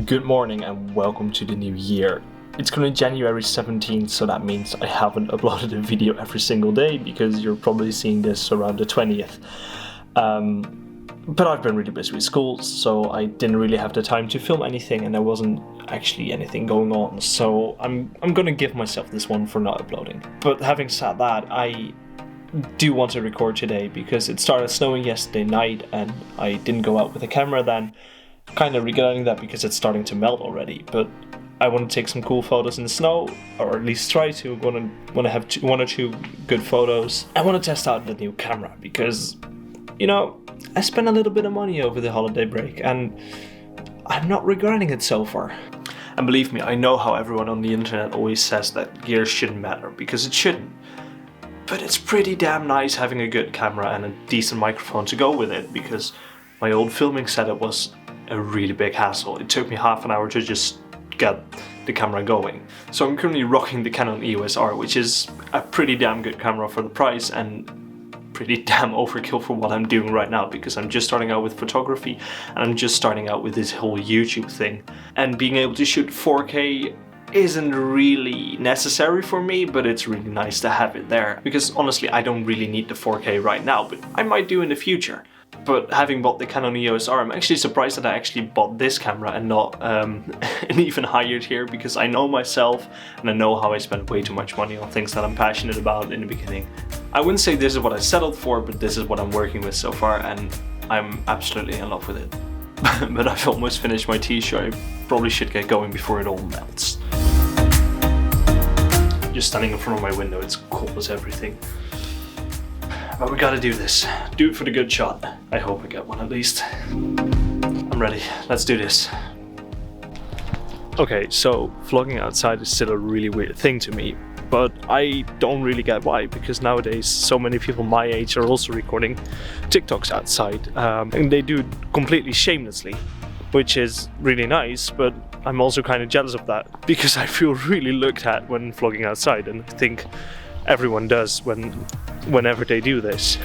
Good morning and welcome to the new year. It's currently January 17th, so that means I haven't uploaded a video every single day because you're probably seeing this around the 20th. But I've been really busy with school, so I didn't really have the time to film anything and there wasn't actually anything going on. So I'm gonna give myself this one for not uploading. But having said that, I do want to record today because it started snowing yesterday night and I didn't go out with a camera then. Kind of regretting that because it's starting to melt already, but I want to take some cool photos in the snow, or at least try to. Want to have one or two good photos. I want to test out the new camera because, you know, I spent a little bit of money over the holiday break and I'm not regretting it so far. And believe me, I know how everyone on the internet always says that gear shouldn't matter, because it shouldn't. But it's pretty damn nice having a good camera and a decent microphone to go with it, because my old filming setup was a really big hassle. It took me half an hour to just get the camera going. So I'm currently rocking the Canon Eos R, which is a pretty damn good camera for the price and pretty damn overkill for what I'm doing right now, because I'm just starting out with photography and I'm just starting out with this whole YouTube thing. And being able to shoot 4K isn't really necessary for me, but it's really nice to have it there, because honestly I don't really need the 4K right now, but I might do in the future. But having bought the Canon Eos R, I'm actually surprised that I actually bought this camera and not and even hired here, because I know myself and I know how I spend way too much money on things that I'm passionate about in the beginning. I wouldn't say this is what I settled for, but this is what I'm working with so far and I'm absolutely in love with it. But I've almost finished my t-shirt. I probably should get going before it all melts. Just standing in front of my window, it's cold as everything. But we gotta do this. Do it for the good shot. I hope I get one at least. I'm ready. Let's do this. Okay, so vlogging outside is still a really weird thing to me, but I don't really get why, because nowadays so many people my age are also recording TikToks outside, and they do it completely shamelessly, which is really nice, but I'm also kind of jealous of that, because I feel really looked at when vlogging outside, and I think everyone does whenever they do this.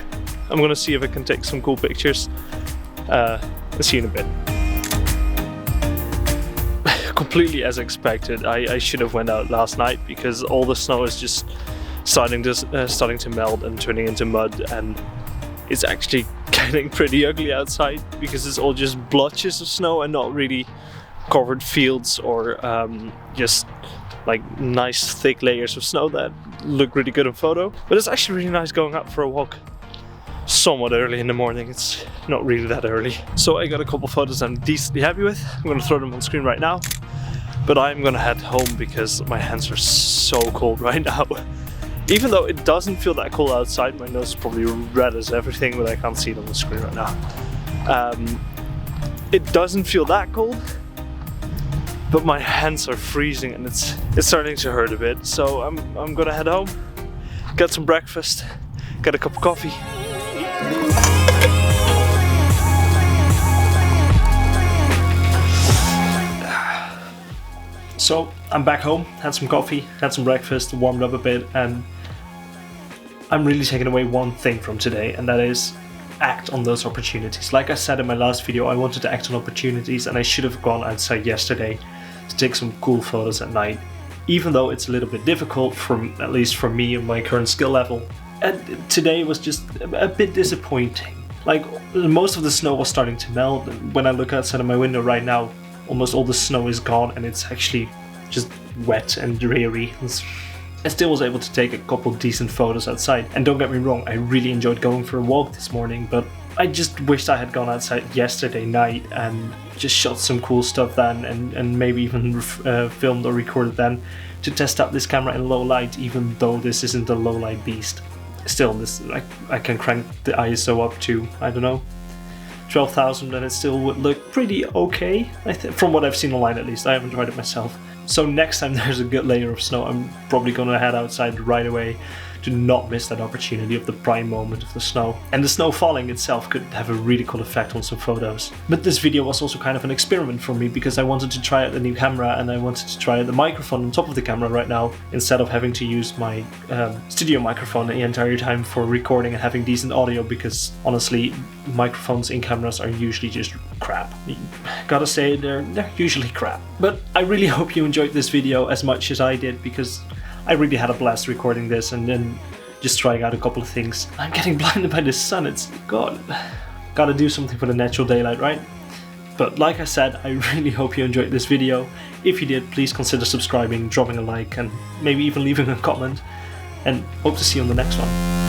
I'm gonna see if I can take some cool pictures. See you in a bit. Completely as expected, I should have went out last night because all the snow is just starting to melt and turning into mud, and it's actually getting pretty ugly outside because it's all just blotches of snow and not really covered fields or just like nice thick layers of snow that look really good in photo. But it's actually really nice going out for a walk somewhat early in the morning. It's not really that early. So I got a couple photos I'm decently happy with. I'm gonna throw them on screen right now. But I'm gonna head home because my hands are so cold right now. Even though it doesn't feel that cold outside, my nose is probably red as everything, but I can't see it on the screen right now. It doesn't feel that cold, but my hands are freezing and it's starting to hurt a bit. So I'm gonna head home, get some breakfast, get a cup of coffee. So I'm back home, had some coffee, had some breakfast, warmed up a bit, and I'm really taking away one thing from today, and that is act on those opportunities. Like I said in my last video, I wanted to act on opportunities and I should have gone outside yesterday to take some cool photos at night, even though it's a little bit difficult, at least for me and my current skill level. And today was just a bit disappointing. Like, most of the snow was starting to melt. When I look outside of my window right now, almost all the snow is gone and it's actually just wet and dreary. I still was able to take a couple decent photos outside. And don't get me wrong, I really enjoyed going for a walk this morning, but I just wished I had gone outside yesterday night and just shot some cool stuff then, and maybe even filmed or recorded then to test out this camera in low light, even though this isn't a low light beast. Still, I can crank the ISO up to, I don't know, 12,000 and it still would look pretty okay, from what I've seen online at least. I haven't tried it myself. So next time there's a good layer of snow, I'm probably gonna head outside right away, do not miss that opportunity of the prime moment of the snow. And the snow falling itself could have a really cool effect on some photos. But this video was also kind of an experiment for me, because I wanted to try out the new camera, and I wanted to try out the microphone on top of the camera right now, instead of having to use my studio microphone the entire time for recording and having decent audio, because honestly, microphones in cameras are usually just crap. Gotta say, they're usually crap. But I really hope you enjoyed this video as much as I did, because I really had a blast recording this and then just trying out a couple of things. I'm getting blinded by the sun, it's God. Gotta do something for the natural daylight, right? But like I said, I really hope you enjoyed this video. If you did, please consider subscribing, dropping a like, and maybe even leaving a comment. And hope to see you on the next one.